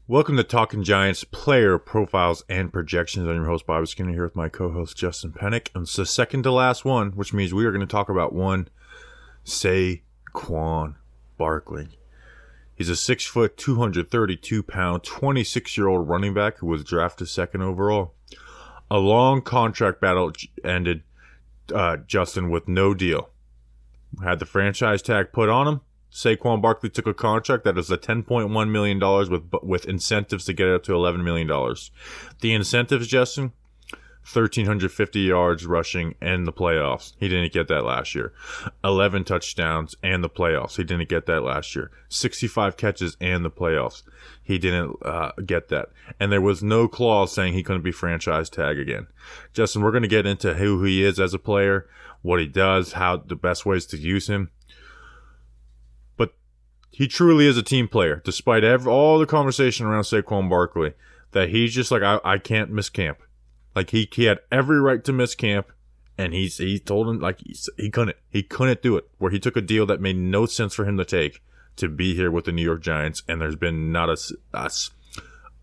Welcome to Talking Giants player profiles and projections. I'm your host, Bobby Skinner, here with my co-host, Justin Pennick. And it's the second to last one, which means we are going to talk about one Saquon Barkley. He's a 6 foot, 232 pound, 26-year-old running back who was drafted second overall. A long contract battle ended, Justin, with no deal. Had the franchise tag put on him. Saquon Barkley took a contract that is a $10.1 million with incentives to get it up to $11 million. The incentives, Justin, 1,350 yards rushing and the playoffs. He didn't get that last year. 11 touchdowns and the playoffs. He didn't get that last year. 65 catches and the playoffs. He didn't get that. And there was no clause saying he couldn't be franchise tag again. Justin, we're going to get into who he is as a player, what he does, how the best ways to use him. He truly is a team player, despite all the conversation around Saquon Barkley, that he's just like, I can't miss camp. Like, he had every right to miss camp, and he told him, like, he couldn't do it, where he took a deal that made no sense for him to take to be here with the New York Giants, and there's been not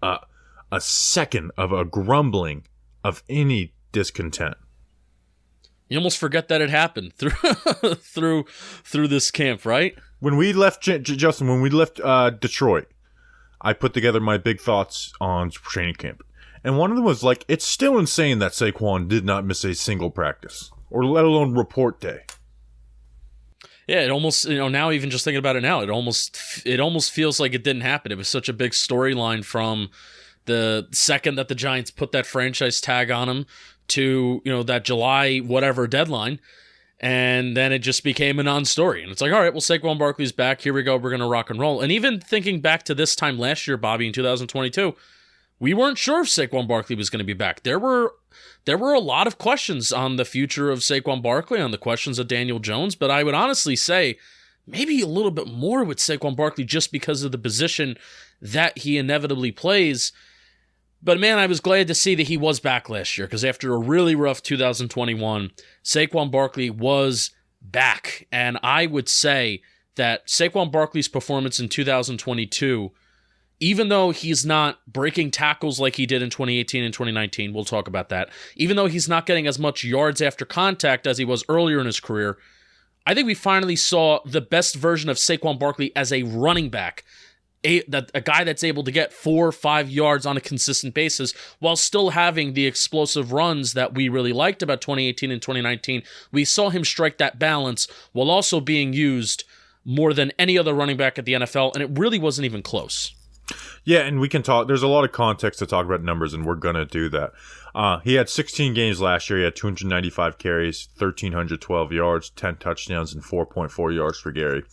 a second of a grumbling of any discontent. You almost forget that it happened through this camp, right? When we left, Justin, Detroit, I put together my big thoughts on training camp. And one of them was like, it's still insane that Saquon did not miss a single practice, or let alone report day. Yeah, it almost, now even just thinking about it now, it almost feels like it didn't happen. It was such a big storyline from the second that the Giants put that franchise tag on him to, that July whatever deadline. And then it just became a non-story. And it's like, all right, well, Saquon Barkley's back. Here we go. We're going to rock and roll. And even thinking back to this time last year, Bobby, in 2022, we weren't sure if Saquon Barkley was going to be back. There were a lot of questions on the future of Saquon Barkley, on the questions of Daniel Jones. But I would honestly say maybe a little bit more with Saquon Barkley just because of the position that he inevitably plays. But man, I was glad to see that he was back last year, because after a really rough 2021, Saquon Barkley was back. And I would say that Saquon Barkley's performance in 2022, even though he's not breaking tackles like he did in 2018 and 2019, we'll talk about that, even though he's not getting as much yards after contact as he was earlier in his career, I think we finally saw the best version of Saquon Barkley as a running back. A guy that's able to get 4 or 5 yards on a consistent basis while still having the explosive runs that we really liked about 2018 and 2019. We saw him strike that balance while also being used more than any other running back at the NFL, and it really wasn't even close. Yeah, and we can talk. There's a lot of context to talk about numbers, and we're going to do that. He had 16 games last year. He had 295 carries, 1,312 yards, 10 touchdowns, and 4.4 yards per carry.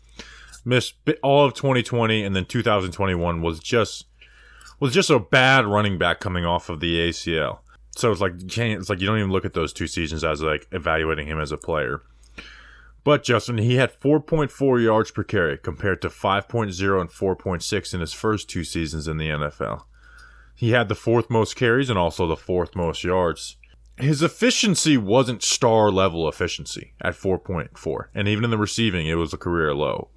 Missed all of 2020, and then 2021 was just a bad running back coming off of the ACL. So it's like you don't even look at those two seasons as like evaluating him as a player. But Justin, he had 4.4 yards per carry compared to 5.0 and 4.6 in his first two seasons in the NFL. He had the fourth most carries and also the fourth most yards. His efficiency wasn't star-level efficiency at 4.4. And even in the receiving, it was a career low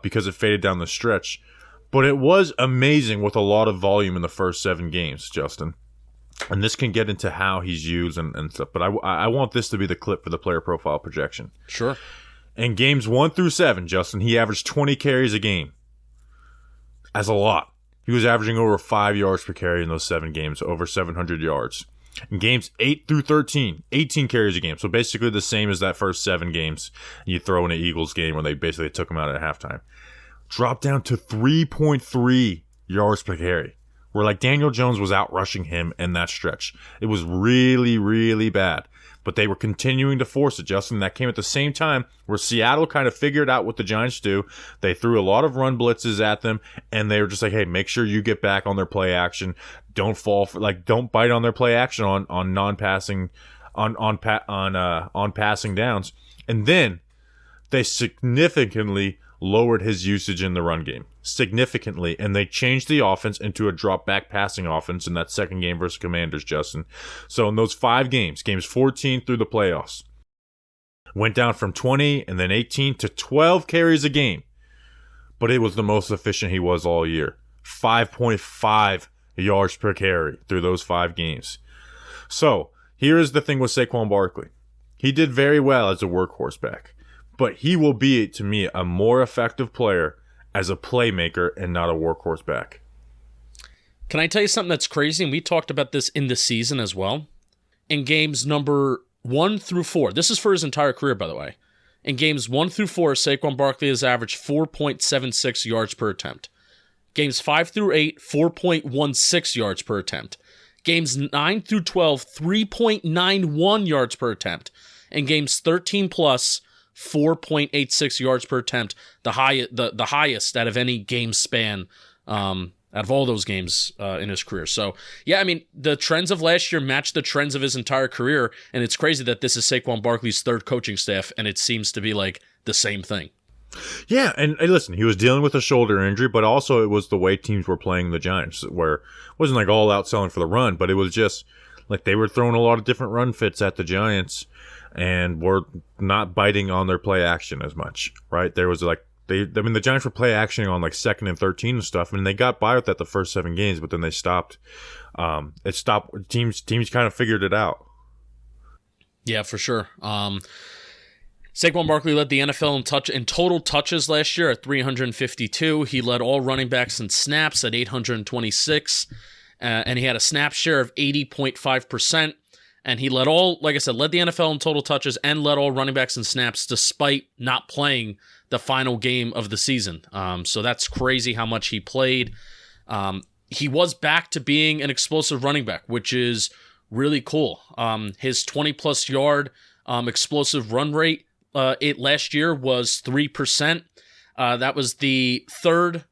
because it faded down the stretch. But it was amazing with a lot of volume in the first 7 games, Justin. And this can get into how he's used and stuff. But I want this to be the clip for the player profile projection. Sure. In games 1 through 7, Justin, he averaged 20 carries a game. That's a lot. He was averaging over 5 yards per carry in those 7 games, over 700 yards. In games 8 through 13, 18 carries a game. So basically the same as that first 7 games. You throw in an Eagles game where they basically took him out at halftime. Dropped down to 3.3 yards per carry. Where like Daniel Jones was out rushing him in that stretch. It was really, really bad. But they were continuing to force it, Justin. That came at the same time where Seattle kind of figured out what the Giants do. They threw a lot of run blitzes at them, and they were just like, hey, make sure you get back on their play action. Don't fall for, don't bite on their play action on non-passing on passing downs. And then they significantly lowered his usage in the run game. Significantly. And they changed the offense into a drop-back passing offense in that second game versus Commanders, Justin. So in those 5 games, games 14 through the playoffs, went down from 20 and then 18 to 12 carries a game. But it was the most efficient he was all year. 5.5 yards per carry through those 5 games. So, here is the thing with Saquon Barkley. He did very well as a workhorse back, but he will be, to me, a more effective player as a playmaker and not a workhorse back. Can I tell you something that's crazy? And we talked about this in the season as well. In games number 1 through 4, this is for his entire career, by the way. In games 1 through 4, Saquon Barkley has averaged 4.76 yards per attempt. Games 5 through 8, 4.16 yards per attempt. Games 9 through 12, 3.91 yards per attempt. And games 13 plus, 4.86 yards per attempt, the highest out of any game span, out of all those games in his career. So, yeah, I mean, the trends of last year matched the trends of his entire career, and it's crazy that this is Saquon Barkley's 3rd coaching staff, and it seems to be like the same thing. Yeah, and listen, he was dealing with a shoulder injury, but also it was the way teams were playing the Giants, where it wasn't like all out selling for the run, but it was just like they were throwing a lot of different run fits at the Giants and were not biting on their play action as much, right? There was like, the Giants were play actioning on like 2nd and 13 and stuff, and they got by with that the first 7 games, but then they stopped. It stopped. Teams kind of figured it out. Yeah, for sure. Saquon Barkley led the NFL in total touches last year at 352. He led all running backs in snaps at 826, and he had a snap share of 80.5%. And he led the NFL in total touches and led all running backs in snaps despite not playing the final game of the season. So that's crazy how much he played. He was back to being an explosive running back, which is really cool. His 20-plus yard explosive run rate last year was 3%. That was the 3rd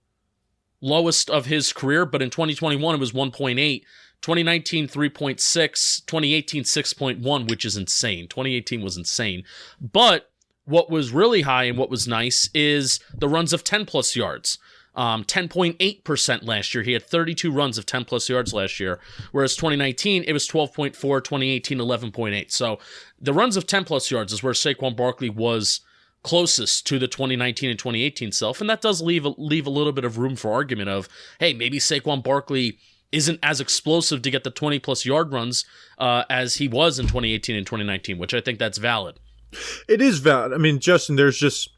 lowest of his career, but in 2021 it was 1.8. 2019, 3.6. 2018, 6.1, which is insane. 2018 was insane. But what was really high and what was nice is the runs of 10-plus yards. 10.8% last year. He had 32 runs of 10-plus yards last year, whereas 2019, it was 12.4, 2018, 11.8. So the runs of 10-plus yards is where Saquon Barkley was closest to the 2019 and 2018 self, and that does leave a little bit of room for argument of, hey, maybe Saquon Barkley isn't as explosive to get the 20-plus yard runs as he was in 2018 and 2019, which I think that's valid. It is valid. I mean, Justin, there's just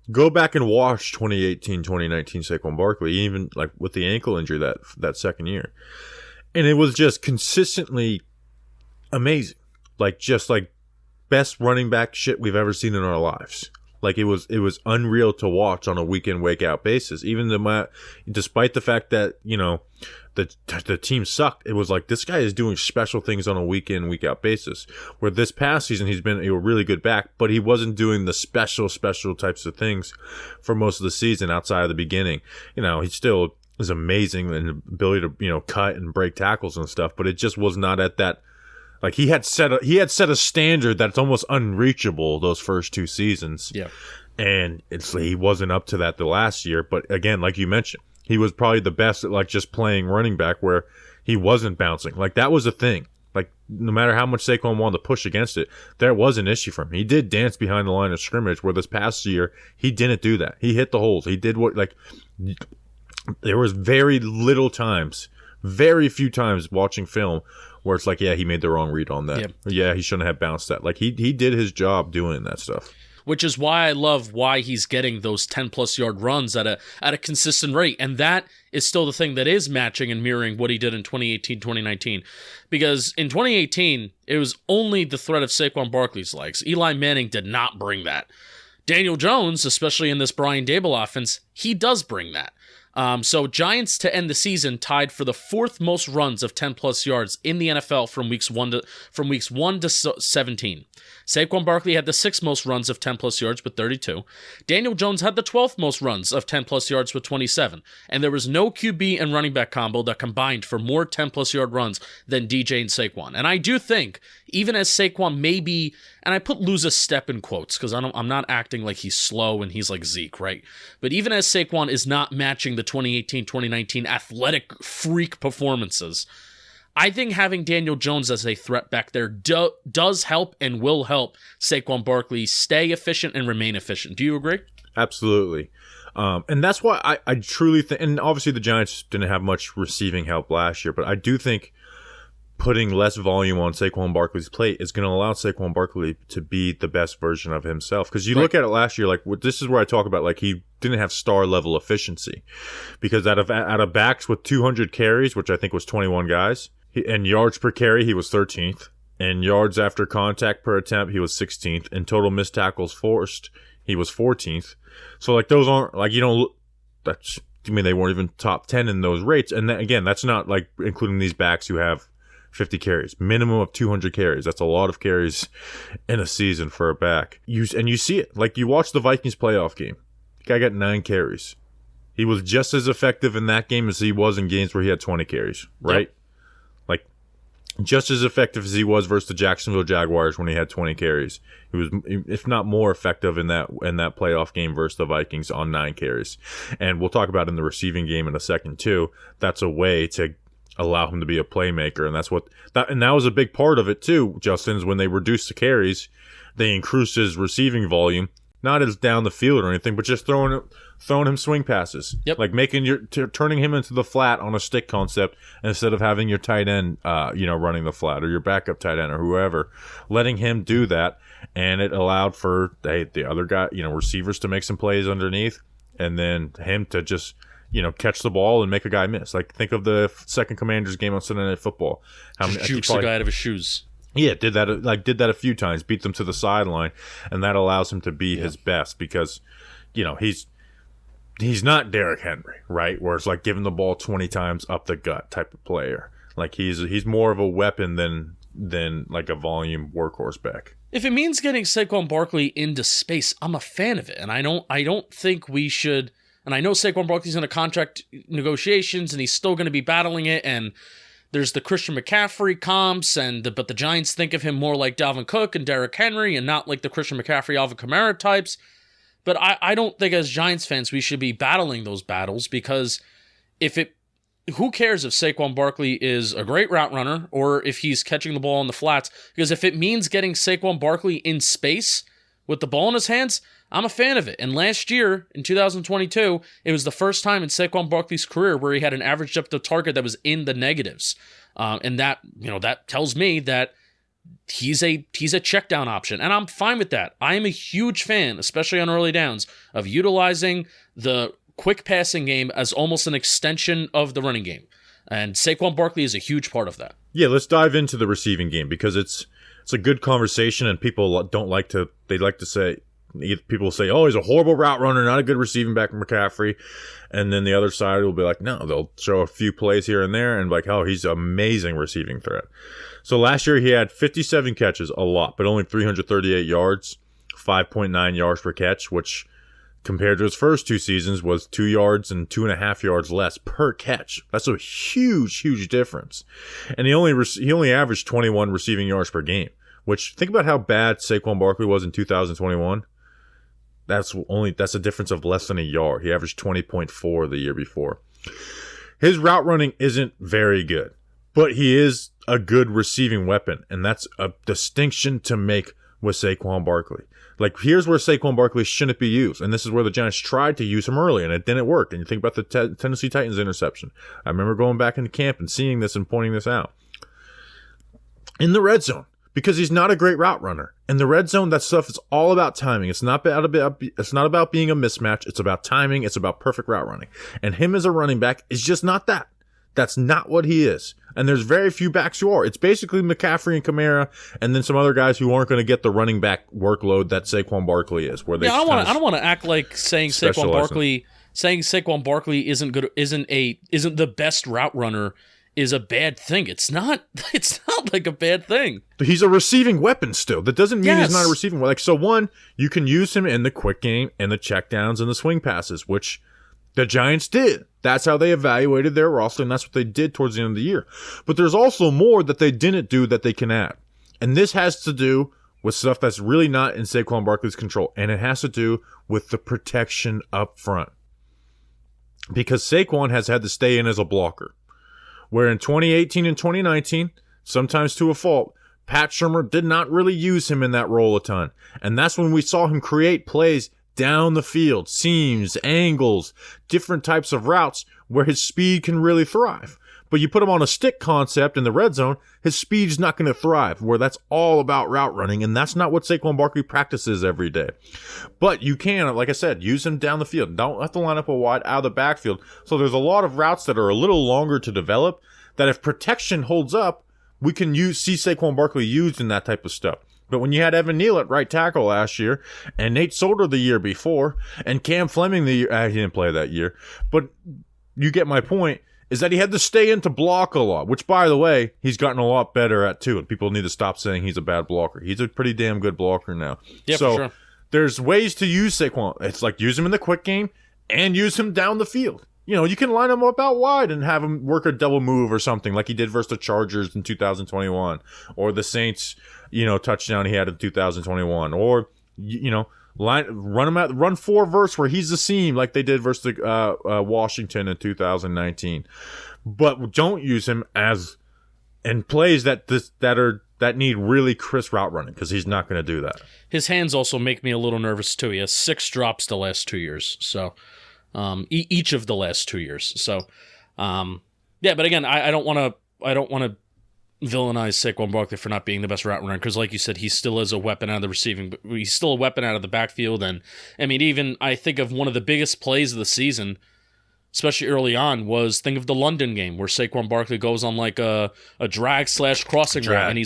go back and watch 2018, 2019 Saquon Barkley, even like with the ankle injury that second year. And it was just consistently amazing. Like just like best running back shit we've ever seen in our lives. Like it was unreal to watch on a week in, week out basis. Even despite the fact that, you know, the team sucked, it was like this guy is doing special things on a week in, week out basis. Where this past season he's been a really good back, but he wasn't doing the special types of things for most of the season outside of the beginning. You know, he still is amazing in the ability to, you know, cut and break tackles and stuff, but it just was not at that. Like he had set a standard that's almost unreachable those first 2 seasons. Yeah. And he wasn't up to that the last year. But again, like you mentioned, he was probably the best at like just playing running back where he wasn't bouncing. Like that was a thing. Like no matter how much Saquon wanted to push against it, there was an issue for him. He did dance behind the line of scrimmage where this past year he didn't do that. He hit the holes. He did what like there was very few times watching film where it's like, yeah, he made the wrong read on that. Yeah, he shouldn't have bounced that. Like he did his job doing that stuff. Which is why I love why he's getting those 10-plus yard runs at a consistent rate. And that is still the thing that is matching and mirroring what he did in 2018, 2019. Because in 2018, it was only the threat of Saquon Barkley's legs. Eli Manning did not bring that. Daniel Jones, especially in this Brian Daboll offense, he does bring that. So Giants to end the season tied for the 4th most runs of 10-plus yards in the NFL from weeks 1 to 17. Saquon Barkley had the 6th most runs of 10-plus yards with 32. Daniel Jones had the 12th most runs of 10-plus yards with 27. And there was no QB and running back combo that combined for more 10-plus yard runs than DJ and Saquon. And I do think, even as Saquon maybe, and I put lose a step in quotes because I'm not acting like he's slow and he's like Zeke, right? But even as Saquon is not matching the 2018-2019 athletic freak performances, I think having Daniel Jones as a threat back there does help and will help Saquon Barkley stay efficient and remain efficient. Do you agree? Absolutely. And that's why I truly think, and obviously the Giants didn't have much receiving help last year, but I do think putting less volume on Saquon Barkley's plate is going to allow Saquon Barkley to be the best version of himself. Because you look at it last year, like this is where I talk about, like, he didn't have star level efficiency, because out of backs with 200 carries, which I think was 21 guys, and yards per carry, he was 13th, and yards after contact per attempt, he was 16th, and total missed tackles forced, he was 14th. So, like, those aren't, like, you don't, that's, I mean, they weren't even top 10 in those rates. And then, again, that's not, like, including these backs who have 50 carries, minimum of 200 carries. That's a lot of carries in a season for a back. And you see it. Like, you watch the Vikings playoff game. The guy got 9 carries. He was just as effective in that game as he was in games where he had 20 carries, right? Yep. Like, just as effective as he was versus the Jacksonville Jaguars when he had 20 carries. He was, if not more effective in that playoff game versus the Vikings on 9 carries. And we'll talk about in the receiving game in a second too. That's a way to allow him to be a playmaker, and that was a big part of it too, Justin, is when they reduced the carries, they increased his receiving volume, not as down the field or anything, but just throwing him swing passes. Yep. Like turning him into the flat on a stick concept instead of having your tight end running the flat, or your backup tight end or whoever, letting him do that, and it allowed for the other guy, receivers to make some plays underneath, and then him to just catch the ball and make a guy miss. Like, think of the second Commanders game on Sunday Night Football. Just jukes the guy out of his shoes. Yeah, did that a few times, beat them to the sideline, and that allows him to be his best, because, he's not Derrick Henry, right? Where it's like giving the ball 20 times up the gut type of player. Like, he's more of a weapon than like a volume workhorse back. If it means getting Saquon Barkley into space, I'm a fan of it, and I don't think we should. And I know Saquon Barkley's in a contract negotiations, and he's still going to be battling it. And there's the Christian McCaffrey comps, but the Giants think of him more like Dalvin Cook and Derrick Henry, and not like the Christian McCaffrey, Alvin Kamara types. But I don't think as Giants fans we should be battling those battles, because who cares if Saquon Barkley is a great route runner or if he's catching the ball in the flats? Because if it means getting Saquon Barkley in space with the ball in his hands, I'm a fan of it. And last year, in 2022, it was the first time in Saquon Barkley's career where he had an average depth of target that was in the negatives. And that tells me that he's a check down option. And I'm fine with that. I am a huge fan, especially on early downs, of utilizing the quick passing game as almost an extension of the running game. And Saquon Barkley is a huge part of that. Yeah, let's dive into the receiving game, because it's a good conversation, and people they like to say, people say, oh, he's a horrible route runner, not a good receiving back from McCaffrey. And then the other side will be like, no, they'll show a few plays here and there and like, oh, he's an amazing receiving threat. So last year he had 57 catches, a lot, but only 338 yards, 5.9 yards per catch, which compared to his first 2 seasons was 2 yards and 2.5 yards less per catch. That's a huge, huge difference. And he only averaged 21 receiving yards per game, which, think about how bad Saquon Barkley was in 2021. That's a difference of less than a yard. He averaged 20.4 the year before. His route running isn't very good, but he is a good receiving weapon, and that's a distinction to make with Saquon Barkley. Like, here's where Saquon Barkley shouldn't be used, and this is where the Giants tried to use him early, and it didn't work. And you think about the Tennessee Titans interception. I remember going back into camp and seeing this and pointing this out. In the red zone, because he's not a great route runner. In the red zone, that stuff is all about timing. It's not about being a mismatch. It's about timing. It's about perfect route running. And him as a running back is just not that. That's not what he is. And there's very few backs who are. It's basically McCaffrey and Kamara, and then some other guys who aren't going to get the running back workload that Saquon Barkley is. Where they I don't want to act like saying Saquon Barkley isn't good, isn't the best route runner is a bad thing. It's not like a bad thing. He's a receiving weapon still. That doesn't mean he's not a receiving weapon. Like, so one, you can use him in the quick game and the checkdowns and the swing passes, which the Giants did. That's how they evaluated their roster, and that's what they did towards the end of the year. But there's also more that they didn't do that they can add. And this has to do with stuff that's really not in Saquon Barkley's control, and it has to do with the protection up front. Because Saquon has had to stay in as a blocker. Where in 2018 and 2019, sometimes to a fault, Pat Shurmur did not really use him in that role a ton. And that's when we saw him create plays down the field, seams, angles, different types of routes where his speed can really thrive. But you put him on a stick concept in the red zone, his speed's not going to thrive, where that's all about route running, and that's not what Saquon Barkley practices every day. But you can, like I said, use him down the field. Don't have to line up a wide out of the backfield. So there's a lot of routes that are a little longer to develop that if protection holds up, we can see Saquon Barkley used in that type of stuff. But when you had Evan Neal at right tackle last year, and Nate Solder the year before, and Cam Fleming the year, he didn't play that year, but you get my point, is that he had to stay in to block a lot, which, by the way, he's gotten a lot better at too, and people need to stop saying he's a bad blocker. He's a pretty damn good blocker now. Yeah, so for sure. There's ways to use Saquon. It's like use him in the quick game and use him down the field. You can line him up out wide and have him work a double move or something like he did versus the Chargers in 2021 or the Saints, touchdown he had in 2021 or, run 4 verse where he's the seam like they did versus the, Washington in 2019. But don't use him as in plays that need really crisp route running because he's not going to do that. His hands also make me a little nervous too. He has 6 drops the last 2 years. So each of the last 2 years. So, but again, I don't want to villainize Saquon Barkley for not being the best route runner because, like you said, he still is a weapon out of the receiving. But he's still a weapon out of the backfield, and I mean, even I think of one of the biggest plays of the season, especially early on, was think of the London game where Saquon Barkley goes on like a drag/crossing route,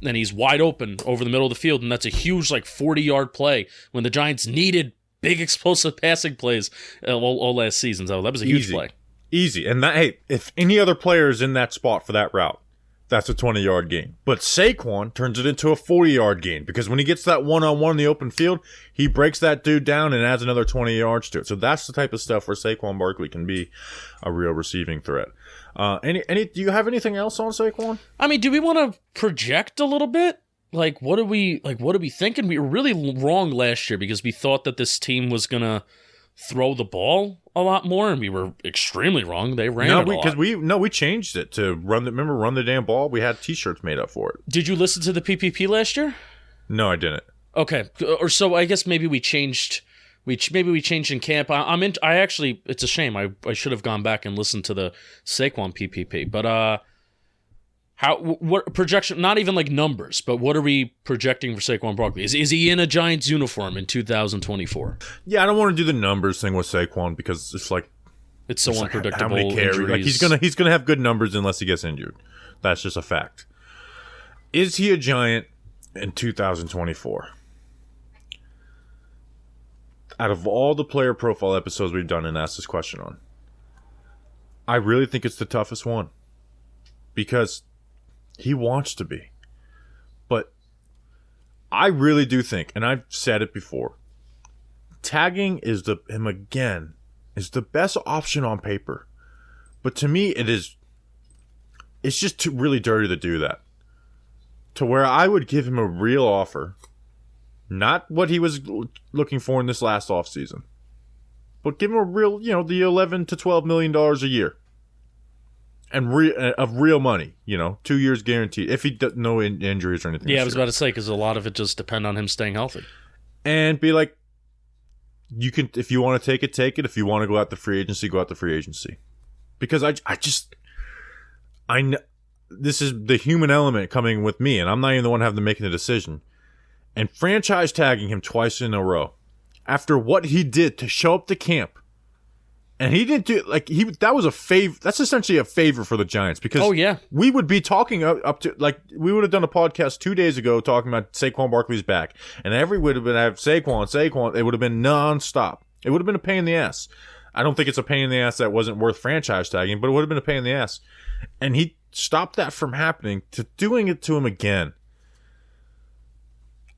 and he's wide open over the middle of the field, and that's a huge 40-yard play when the Giants needed big explosive passing plays all last season. So that was a huge play. Easy. And if any other player is in that spot for that route, that's a 20-yard gain. But Saquon turns it into a 40-yard gain because when he gets that one-on-one in the open field, he breaks that dude down and adds another 20 yards to it. So that's the type of stuff where Saquon Barkley can be a real receiving threat. Do you have anything else on Saquon? I mean, do we want to project a little bit? What are we thinking? We were really wrong last year because we thought that this team was gonna throw the ball a lot more, and we were extremely wrong. They ran it a lot. We changed it to run the damn ball. We had T-shirts made up for it. Did you listen to the PPP last year? No, I didn't. Okay, or so I guess maybe we changed. Maybe we changed in camp. I actually, it's a shame. I should have gone back and listened to the Saquon PPP, but what projection? Not even numbers, but what are we projecting for Saquon Barkley? Is he in a Giants uniform in 2024? Yeah, I don't want to do the numbers thing with Saquon because it's so unpredictable. How many carries? He's gonna have good numbers unless he gets injured. That's just a fact. Is he a Giant in 2024? Out of all the player profile episodes we've done and asked this question on, I really think it's the toughest one because he wants to be. But I really do think, and I've said it before, tagging is the best option on paper. But to me, it's just really dirty to do that. To where I would give him a real offer, not what he was looking for in this last offseason, but give him a real, the $11 to $12 million a year. And of real money, 2 years guaranteed. If he does no injuries or anything. Yeah, I was about to say because a lot of it just depend on him staying healthy. And be like, you can, if you want to take it, take it. If you want to go out the free agency, go out the free agency. Because I know this is the human element coming with me, and I'm not even the one having to make the decision. And franchise tagging him twice in a row after what he did to show up to camp. And he didn't do that was a favor. That's essentially a favor for the Giants because we would be talking up to we would have done a podcast 2 days ago talking about Saquon Barkley's back, and every would have been Saquon. It would have been nonstop. It would have been a pain in the ass. I don't think it's a pain in the ass that wasn't worth franchise tagging, but it would have been a pain in the ass. And he stopped that from happening to doing it to him again.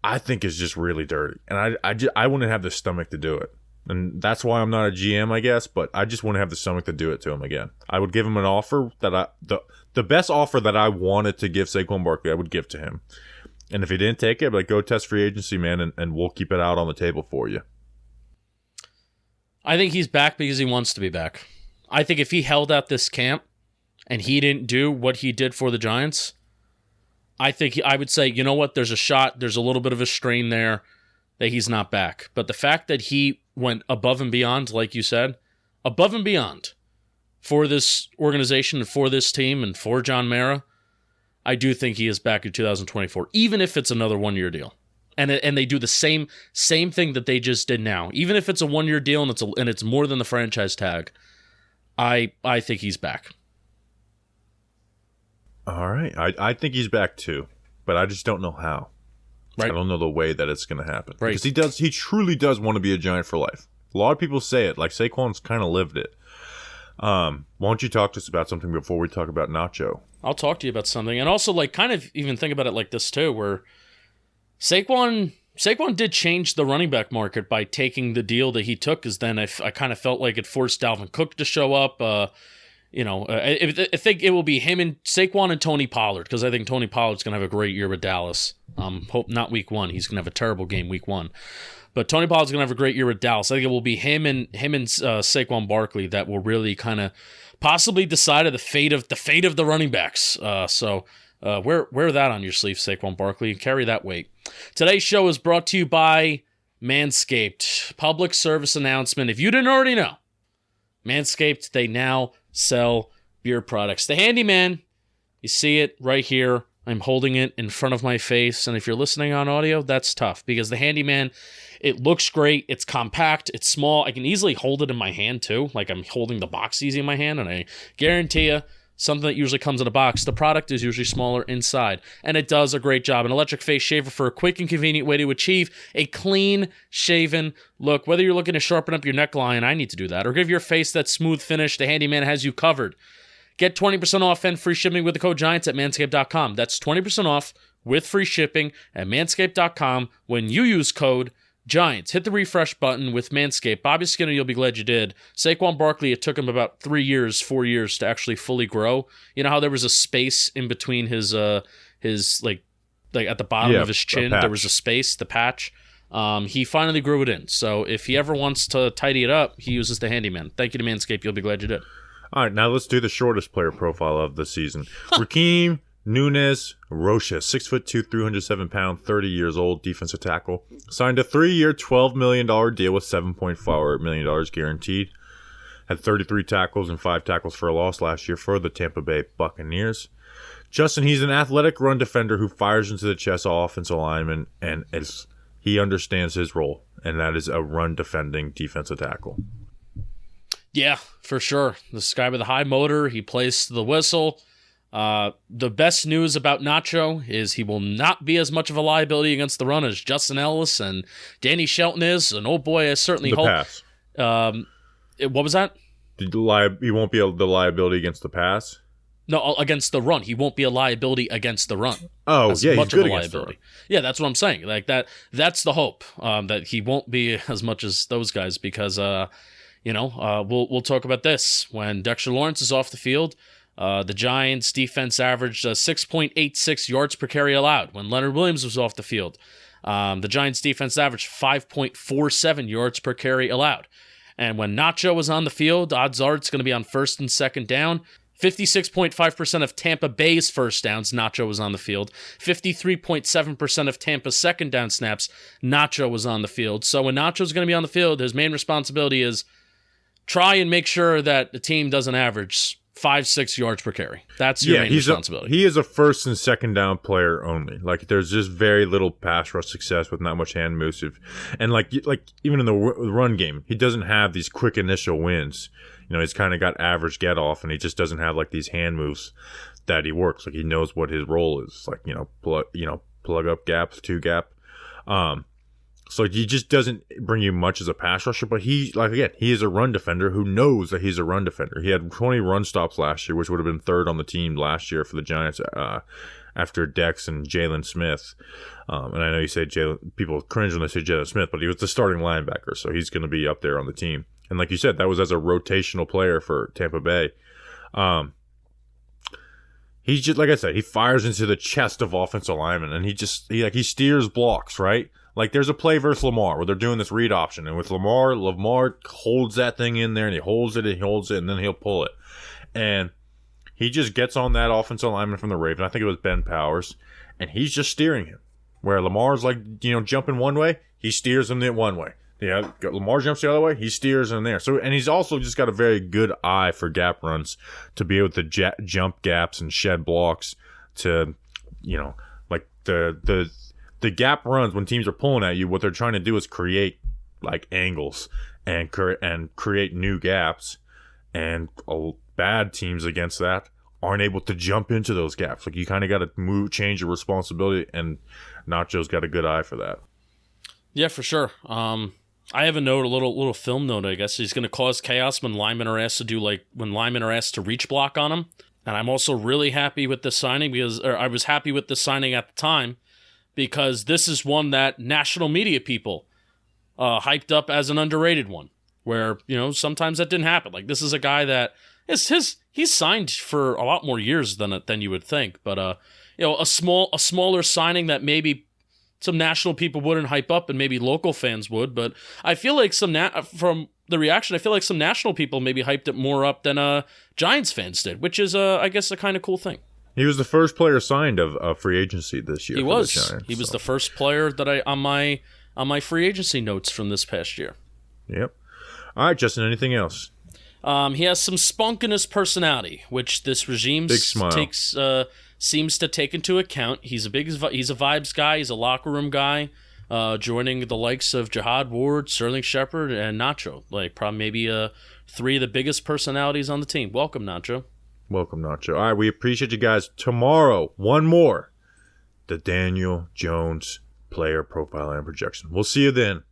I think is just really dirty, and I wouldn't have the stomach to do it. And that's why I'm not a GM, I guess, but I just wouldn't have the stomach to do it to him again. I would give him an offer that the best offer that I wanted to give Saquon Barkley, I would give to him. And if he didn't take it, I'd be go test free agency, man, and we'll keep it out on the table for you. I think he's back because he wants to be back. I think if he held out this camp and he didn't do what he did for the Giants, I would say, you know what, there's a shot, there's a little bit of a strain there that he's not back. But the fact that he went above and beyond, like you said, above and beyond for this organization and for this team and for John Mara, I do think he is back in 2024, even if it's another one-year deal. And they do the same thing that they just did now. Even if it's a one-year deal and it's more than the franchise tag, I think he's back. All right. I think he's back too, but I just don't know how. Right. I don't know the way that it's going to happen. Right. Because he truly does want to be a Giant for life. A lot of people say it, like Saquon's kind of lived it. Why don't you talk to us about something before we talk about Nacho? I'll talk to you about something. And also, like, kind of even think about it like this too, where Saquon did change the running back market by taking the deal that he took, because then I kind of felt like it forced Dalvin Cook to show up. I think it will be him and Saquon and Tony Pollard, because I think Tony Pollard's going to have a great year with Dallas. Hope not week one. He's going to have a terrible game week one. But Tony Pollard's going to have a great year with Dallas. I think it will be him and Saquon Barkley that will really kind of possibly decide the fate of the running backs. So wear that on your sleeve, Saquon Barkley. Carry that weight. Today's show is brought to you by Manscaped. Public service announcement. If you didn't already know, Manscaped, they now sell beard products. The Handyman, you see it right here. I'm holding it in front of my face, and if you're listening on audio, that's tough, because the Handyman, it looks great, it's compact, it's small, I can easily hold it in my hand too, like I'm holding the box easy in my hand, and I guarantee you, something that usually comes in a box, the product is usually smaller inside, and it does a great job. An electric face shaver for a quick and convenient way to achieve a clean shaven look. Whether you're looking to sharpen up your neckline, I need to do that, or give your face that smooth finish, the Handyman has you covered. Get 20% off and free shipping with the code GIANTS at manscaped.com. That's 20% off with free shipping at manscaped.com when you use code GIANTS. Hit the refresh button with Manscaped. Bobby Skinner, you'll be glad you did. Saquon Barkley, it took him about 4 years to actually fully grow. You know how there was a space in between his like at the bottom of his chin, there was a space, the patch. He finally grew it in. So if he ever wants to tidy it up, he uses the Handyman. Thank you to Manscaped. You'll be glad you did. All right, now let's do the shortest player profile of the season. Rakeem Nunez-Roches, 6'2", 307-pound, 30 years old, defensive tackle. Signed a 3-year, $12 million deal with $7.4 million guaranteed. Had 33 tackles and 5 tackles for a loss last year for the Tampa Bay Buccaneers. Justin, he's an athletic run defender who fires into the chest of offensive linemen, and he understands his role, and that is a run defending defensive tackle. Yeah, for sure. This guy with a high motor, he plays to the whistle. The best news about Nacho is he will not be as much of a liability against the run as Justin Ellis and Danny Shelton is. And oh boy, I certainly hope. Pass. What was that? He won't be the liability against the pass? No, against the run. He won't be a liability against the run. Oh, yeah, he's good against the run. Yeah, that's what I'm saying. Like that's the hope, that he won't be as much as those guys, because we'll talk about this. When Dexter Lawrence is off the field, the Giants' defense averaged 6.86 yards per carry allowed. When Leonard Williams was off the field, the Giants' defense averaged 5.47 yards per carry allowed. And when Nacho was on the field, odds are it's going to be on first and second down. 56.5% of Tampa Bay's first downs, Nacho was on the field. 53.7% of Tampa's second down snaps, Nacho was on the field. So when Nacho's going to be on the field, his main responsibility is try and make sure that the team doesn't average 5-6 yards per carry. That's your main responsibility. He is a first and second down player only. Like, there's just very little pass rush success with not much hand moves. And like even in the run game, he doesn't have these quick initial wins. He's kind of got average get off, and he just doesn't have like these hand moves that he works. Like, he knows what his role is. Like, plug up gaps, 2 gap. So he just doesn't bring you much as a pass rusher, but he is a run defender who knows that he's a run defender. He had 20 run stops last year, which would have been third on the team last year for the Giants, after Dex and Jalen Smith. And I know you say people cringe when they say Jalen Smith, but he was the starting linebacker, so he's going to be up there on the team. And like you said, that was as a rotational player for Tampa Bay. He's just, like I said, he fires into the chest of offensive linemen, and he steers blocks, right? Like, there's a play versus Lamar where they're doing this read option, and with Lamar holds that thing in there, and he holds it, and then he'll pull it. And he just gets on that offensive lineman from the Raven. I think it was Ben Powers, and he's just steering him. Where Lamar's jumping one way, he steers him the one way. Yeah, Lamar jumps the other way, he steers in there. So, and he's also just got a very good eye for gap runs to be able to jump gaps and shed blocks to, like the gap runs when teams are pulling at you. What they're trying to do is create like angles and create new gaps, and bad teams against that aren't able to jump into those gaps. Like you kind of got to change your responsibility, and Nacho's got a good eye for that. Yeah, for sure. I have a little film note. I guess he's going to cause chaos when linemen are asked to reach block on him. And I'm also really happy with this signing I was happy with the signing at the time because this is one that national media people hyped up as an underrated one. Where sometimes that didn't happen. Like this is a guy that he's signed for a lot more years than you would think. But a smaller signing that maybe some national people wouldn't hype up and maybe local fans would, but I feel like from the reaction, I feel like some national people maybe hyped it more up than Giants fans did, which is, I guess, a kind of cool thing. He was the first player signed of free agency this year. He was. He was the first player that on my free agency notes from this past year. Yep. All right, Justin. Anything else? He has some spunk in his personality, which this regime seems to take into account. He's a vibes guy. He's a locker room guy, joining the likes of Jihad Ward, Sterling Shepard, and Nacho. Like probably maybe three of the biggest personalities on the team. Welcome, Nacho. Welcome, Nacho. All right, we appreciate you guys. Tomorrow, one more, the Daniel Jones player profile and projection. We'll see you then.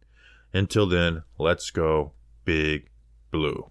Until then, let's go Big Blue.